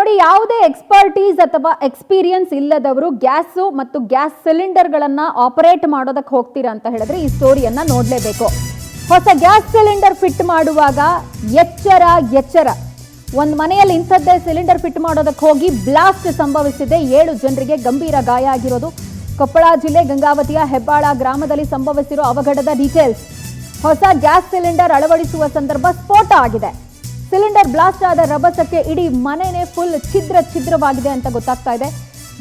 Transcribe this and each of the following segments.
ನೋಡಿ, ಯಾವುದೇ ಎಕ್ಸ್ಪರ್ಟೀಸ್ ಅಥವಾ ಎಕ್ಸ್ಪೀರಿಯನ್ಸ್ ಇಲ್ಲದವರು ಗ್ಯಾಸ್ ಮತ್ತು ಗ್ಯಾಸ್ ಸಿಲಿಂಡರ್ಗಳನ್ನ ಆಪರೇಟ್ ಮಾಡೋದಕ್ಕೆ ಹೋಗ್ತೀರಾ ಅಂತ ಹೇಳಿದ್ರೆ ಈ ಸ್ಟೋರಿಯನ್ನ ನೋಡಲೇಬೇಕು. ಹೊಸ ಗ್ಯಾಸ್ ಸಿಲಿಂಡರ್ ಫಿಟ್ ಮಾಡುವಾಗ ಎಚ್ಚರ ಎಚ್ಚರ. ಒಂದು ಮನೆಯಲ್ಲಿ ಇಂಥದ್ದೇ ಸಿಲಿಂಡರ್ ಫಿಟ್ ಮಾಡೋದಕ್ಕೆ ಹೋಗಿ ಬ್ಲಾಸ್ಟ್ ಸಂಭವಿಸಿದೆ. 7 ಜನರಿಗೆ ಗಂಭೀರ ಗಾಯ ಆಗಿರೋದು. ಕೊಪ್ಪಳ ಜಿಲ್ಲೆ ಗಂಗಾವತಿಯ ಹೆಬ್ಬಾಳ ಗ್ರಾಮದಲ್ಲಿ ಸಂಭವಿಸಿರೋ ಅವಘಡದ ಡೀಟೇಲ್ಸ್. ಹೊಸ ಗ್ಯಾಸ್ ಸಿಲಿಂಡರ್ ಅಳವಡಿಸುವ ಸಂದರ್ಭ ಸ್ಫೋಟ ಆಗಿದೆ. ಸಿಲಿಂಡರ್ ಬ್ಲಾಸ್ಟ್ ಆದ ರಭಸಕ್ಕೆ ಇಡೀ ಮನೆನೇ ಫುಲ್ ಛಿದ್ರವಾಗಿದೆ ಅಂತ ಗೊತ್ತಾಗ್ತಾ ಇದೆ.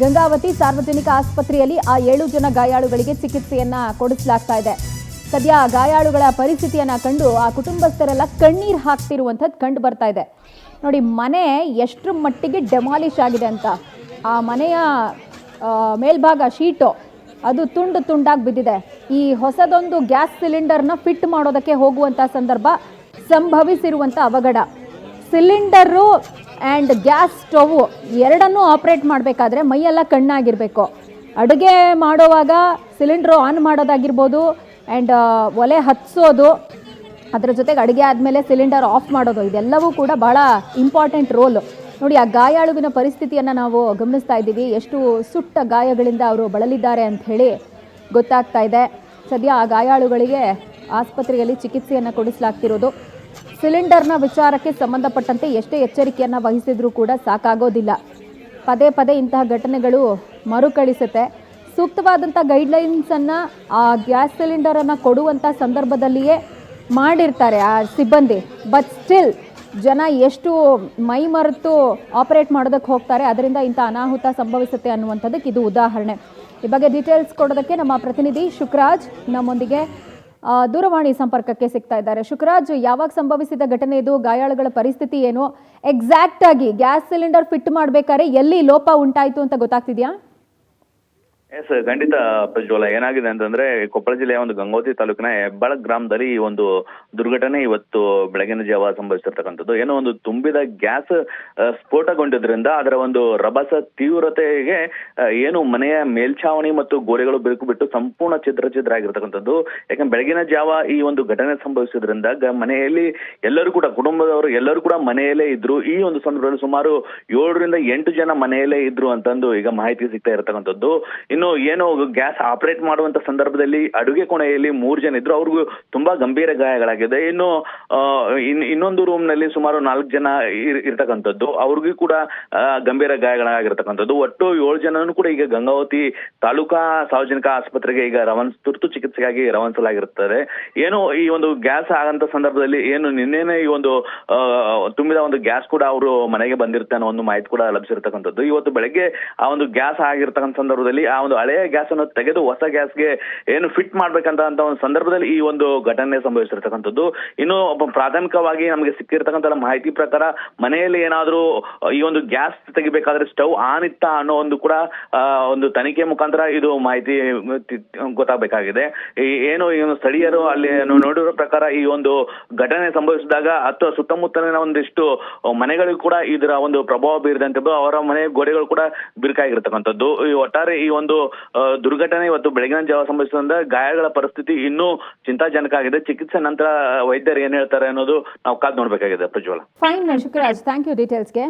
ಗಂಗಾವತಿ ಸಾರ್ವಜನಿಕ ಆಸ್ಪತ್ರೆಯಲ್ಲಿ ಆ 7 ಜನ ಗಾಯಾಳುಗಳಿಗೆ ಚಿಕಿತ್ಸೆಯನ್ನ ಕೊಡಿಸಲಾಗ್ತಾ ಇದೆ. ಸದ್ಯ ಗಾಯಾಳುಗಳ ಪರಿಸ್ಥಿತಿಯನ್ನ ಕಂಡು ಆ ಕುಟುಂಬಸ್ಥರೆಲ್ಲ ಕಣ್ಣೀರು ಹಾಕ್ತಿರುವಂಥದ್ದು ಕಂಡು ಬರ್ತಾ ಇದೆ. ನೋಡಿ, ಮನೆ ಎಷ್ಟರ ಮಟ್ಟಿಗೆ ಡೆಮಾಲಿಷ್ ಆಗಿದೆ ಅಂತ. ಆ ಮನೆಯ ಮೇಲ್ಭಾಗ ಶೀಟು ಅದು ತುಂಡಾಗಿ ಬಿದ್ದಿದೆ. ಈ ಹೊಸದೊಂದು ಗ್ಯಾಸ್ ಸಿಲಿಂಡರ್ನ ಫಿಟ್ ಮಾಡೋದಕ್ಕೆ ಹೋಗುವಂಥ ಸಂದರ್ಭ ಸಂಭವಿಸಿರುವಂಥ ಅವಘಡ. ಸಿಲಿಂಡರು ಆ್ಯಂಡ್ ಗ್ಯಾಸ್ ಸ್ಟವ್ ಎರಡನ್ನೂ ಆಪ್ರೇಟ್ ಮಾಡಬೇಕಾದ್ರೆ ಮೈಯೆಲ್ಲ ಕಣ್ಣಾಗಿರಬೇಕು. ಅಡುಗೆ ಮಾಡುವಾಗ ಸಿಲಿಂಡ್ರು ಆನ್ ಮಾಡೋದಾಗಿರ್ಬೋದು, ಆ್ಯಂಡ್ ಒಲೆ ಹತ್ತಿಸೋದು, ಅದರ ಜೊತೆಗೆ ಅಡುಗೆ ಆದಮೇಲೆ ಸಿಲಿಂಡರ್ ಆಫ್ ಮಾಡೋದು, ಇದೆಲ್ಲವೂ ಕೂಡ ಭಾಳ ಇಂಪಾರ್ಟೆಂಟ್ ರೋಲು. ನೋಡಿ, ಆ ಗಾಯಾಳುವಿನ ಪರಿಸ್ಥಿತಿಯನ್ನು ನಾವು ಗಮನಿಸ್ತಾ ಇದ್ದೀವಿ. ಎಷ್ಟು ಸುಟ್ಟ ಗಾಯಗಳಿಂದ ಅವರು ಬಳಲಿದ್ದಾರೆ ಅಂತ ಹೇಳಿ ಗೊತ್ತಾಗ್ತಾ ಇದೆ. ಸದ್ಯ ಆ ಗಾಯಾಳುಗಳಿಗೆ ಆಸ್ಪತ್ರೆಯಲ್ಲಿ ಚಿಕಿತ್ಸೆಯನ್ನು ಕೊಡಿಸಲಾಗ್ತಿರೋದು. ಸಿಲಿಂಡರ್ನ ವಿಚಾರಕ್ಕೆ ಸಂಬಂಧಪಟ್ಟಂತೆ ಎಷ್ಟೇ ಎಚ್ಚರಿಕೆಯನ್ನು ವಹಿಸಿದ್ರೂ ಕೂಡ ಸಾಕಾಗೋದಿಲ್ಲ. ಪದೇ ಇಂತಹ ಘಟನೆಗಳು ಮರುಕಳಿಸುತ್ತೆ. ಸೂಕ್ತವಾದಂಥ ಗೈಡ್ಲೈನ್ಸನ್ನು ಆ ಗ್ಯಾಸ್ ಸಿಲಿಂಡರನ್ನು ಕೊಡುವಂಥ ಸಂದರ್ಭದಲ್ಲಿಯೇ ಮಾಡಿರ್ತಾರೆ ಆ ಸಿಬ್ಬಂದಿ. ಬಟ್ ಸ್ಟಿಲ್ ಜನ ಎಷ್ಟು ಮೈ ಮರೆತು ಆಪರೇಟ್ ಮಾಡೋದಕ್ಕೆ ಹೋಗ್ತಾರೆ, ಅದರಿಂದ ಇಂಥ ಅನಾಹುತ ಸಂಭವಿಸುತ್ತೆ ಅನ್ನುವಂಥದ್ದಕ್ಕೆ ಇದು ಉದಾಹರಣೆ. ಈ ಬಗ್ಗೆ ಡೀಟೇಲ್ಸ್ ಕೊಡೋದಕ್ಕೆ ನಮ್ಮ ಪ್ರತಿನಿಧಿ ಶುಕ್ರಾಜ್ ನಮ್ಮೊಂದಿಗೆ ದೂರವಾಣಿ ಸಂಪರ್ಕಕ್ಕೆ ಸಿಗ್ತಾ ಇದ್ದಾರೆ. ಶುಕ್ರಾಜ್, ಯಾವಾಗ ಸಂಭವಿಸಿದ ಘಟನೆ ಇದು? ಗಾಯಾಳುಗಳ ಪರಿಸ್ಥಿತಿ ಏನು? ಎಕ್ಸಾಕ್ಟ್ ಆಗಿ ಗ್ಯಾಸ್ ಸಿಲಿಂಡರ್ ಫಿಟ್ ಮಾಡಬೇಕಾದ್ರೆ ಎಲ್ಲಿ ಲೋಪ ಉಂಟಾಯಿತು ಅಂತ ಗೊತ್ತಾಗ್ತಿದ್ಯಾ? ಎಸ್, ಖಂಡಿತ ಪ್ರಜ್ವಲ. ಏನಾಗಿದೆ ಅಂತಂದ್ರೆ, ಕೊಪ್ಪಳ ಜಿಲ್ಲೆಯ ಒಂದು ಗಂಗಾವತಿ ತಾಲೂಕಿನ ಹೆಬ್ಬಾಳ ಗ್ರಾಮದಲ್ಲಿ ಈ ಒಂದು ದುರ್ಘಟನೆ ಇವತ್ತು ಬೆಳಗಿನ ಜಾವ ಸಂಭವಿಸಿರ್ತಕ್ಕಂಥದ್ದು. ಏನೋ ಒಂದು ತುಂಬಿದ ಗ್ಯಾಸ್ ಸ್ಫೋಟಗೊಂಡಿದ್ರಿಂದ ಅದರ ಒಂದು ರಭಸ ತೀವ್ರತೆಗೆ ಏನು ಮನೆಯ ಮೇಲ್ಛಾವಣಿ ಮತ್ತು ಗೋಡೆಗಳು ಬಿರುಕು ಬಿಟ್ಟು ಸಂಪೂರ್ಣ ಛಿದ್ರ ಆಗಿರ್ತಕ್ಕಂಥದ್ದು. ಯಾಕಂದ್ರೆ ಬೆಳಗಿನ ಜಾವ ಈ ಒಂದು ಘಟನೆ ಸಂಭವಿಸಿದ್ರಿಂದ ಮನೆಯಲ್ಲಿ ಎಲ್ಲರೂ ಕೂಡ, ಕುಟುಂಬದವರು ಎಲ್ಲರೂ ಕೂಡ ಮನೆಯಲ್ಲೇ ಇದ್ರು. ಈ ಒಂದು ಸಂದರ್ಭದಲ್ಲಿ ಸುಮಾರು 7 ರಿಂದ 8 ಜನ ಮನೆಯಲ್ಲೇ ಇದ್ರು ಅಂತಂದು ಈಗ ಮಾಹಿತಿ ಸಿಗ್ತಾ ಇರತಕ್ಕಂಥದ್ದು. ಇನ್ನು ಏನು ಗ್ಯಾಸ್ ಆಪರೇಟ್ ಮಾಡುವಂತ ಸಂದರ್ಭದಲ್ಲಿ ಅಡುಗೆ ಕೋಣೆಯಲ್ಲಿ 3 ಜನ ಇದ್ರು. ಅವ್ರಿಗೂ ತುಂಬಾ ಗಂಭೀರ ಗಾಯಗಳಾಗಿದೆ. ಇನ್ನು ಇನ್ನೊಂದು ರೂಮ್ ನಲ್ಲಿ ಸುಮಾರು 4 ಜನ ಇರ್ತಕ್ಕಂಥದ್ದು. ಅವ್ರಿಗೂ ಕೂಡ ಗಂಭೀರ ಗಾಯಗಳಾಗಿರ್ತಕ್ಕಂಥದ್ದು. ಒಟ್ಟು 7 ಜನನು ಕೂಡ ಈಗ ಗಂಗಾವತಿ ತಾಲೂಕಾ ಸಾರ್ವಜನಿಕ ಆಸ್ಪತ್ರೆಗೆ ಈಗ ತುರ್ತು ಚಿಕಿತ್ಸೆಗಾಗಿ ರವಾನಿಸಲಾಗಿರುತ್ತದೆ. ಏನು ಈ ಒಂದು ಗ್ಯಾಸ್ ಆಗಂತ ಸಂದರ್ಭದಲ್ಲಿ ಏನು ನಿನ್ನೆನೆ ಈ ಒಂದು ತುಂಬಿದ ಒಂದು ಗ್ಯಾಸ್ ಕೂಡ ಅವರು ಮನೆಗೆ ಬಂದಿರುತ್ತೆ ಅನ್ನೋ ಒಂದು ಮಾಹಿತಿ ಕೂಡ ಲಭಿಸಿರ್ತಕ್ಕಂಥದ್ದು. ಇವತ್ತು ಬೆಳಗ್ಗೆ ಆ ಒಂದು ಗ್ಯಾಸ್ ಆಗಿರ್ತಕ್ಕಂಥ ಸಂದರ್ಭದಲ್ಲಿ ಆ ಒಂದು ಹಳೆಯ ಗ್ಯಾಸ್ ಅನ್ನು ತೆಗೆದು ಹೊಸ ಗ್ಯಾಸ್ಗೆ ಏನು ಫಿಟ್ ಮಾಡ್ಬೇಕಂತ ಒಂದು ಸಂದರ್ಭದಲ್ಲಿ ಈ ಒಂದು ಘಟನೆ ಸಂಭವಿಸಿರ್ತಕ್ಕಂಥದ್ದು. ಇನ್ನು ಪ್ರಾಥಮಿಕವಾಗಿ ನಮಗೆ ಸಿಕ್ಕಿರ್ತಕ್ಕಂಥ ಮಾಹಿತಿ ಪ್ರಕಾರ ಮನೆಯಲ್ಲಿ ಏನಾದ್ರೂ ಈ ಒಂದು ಗ್ಯಾಸ್ ತೆಗಿಬೇಕಾದ್ರೆ ಸ್ಟವ್ ಆನ್ ಇತ್ತಾ ಅನ್ನೋ ಒಂದು ಕೂಡ ಒಂದು ತನಿಖೆ ಮುಖಾಂತರ ಇದು ಮಾಹಿತಿ ಗೊತ್ತಾಗಬೇಕಾಗಿದೆ. ಏನು ಸ್ಥಳೀಯರು ಅಲ್ಲಿ ನೋಡಿರೋ ಪ್ರಕಾರ ಈ ಒಂದು ಘಟನೆ ಸಂಭವಿಸಿದಾಗ ಅಥವಾ ಸುತ್ತಮುತ್ತಲಿನ ಒಂದಿಷ್ಟು ಮನೆಗಳಿಗೂ ಕೂಡ ಇದರ ಒಂದು ಪ್ರಭಾವ ಬೀರಿದಂತೆ ಅವರ ಮನೆ ಗೋಡೆಗಳು ಕೂಡ ಬಿರುಕಾಗಿರ್ತಕ್ಕಂಥದ್ದು. ಒಟ್ಟಾರೆ ಈ ಒಂದು ದುರ್ಘಟನೆ ಇವತ್ತು ಬೆಳಗಿನ ಜಾವ ಸಂಭವಿಸಿದ ಗಾಯಗಳ ಪರಿಸ್ಥಿತಿ ಇನ್ನೂ ಚಿಂತಾಜನಕ ಆಗಿದೆ. ಚಿಕಿತ್ಸೆ ನಂತರ ವೈದ್ಯರು ಏನ್ ಹೇಳ್ತಾರೆ ಅನ್ನೋದು ನಾವು ಕಾದು ನೋಡ್ಬೇಕಾಗಿದೆ Prajwal. Fine Shukraj, thank you ಡೀಟೇಲ್ಸ್ಗೆ.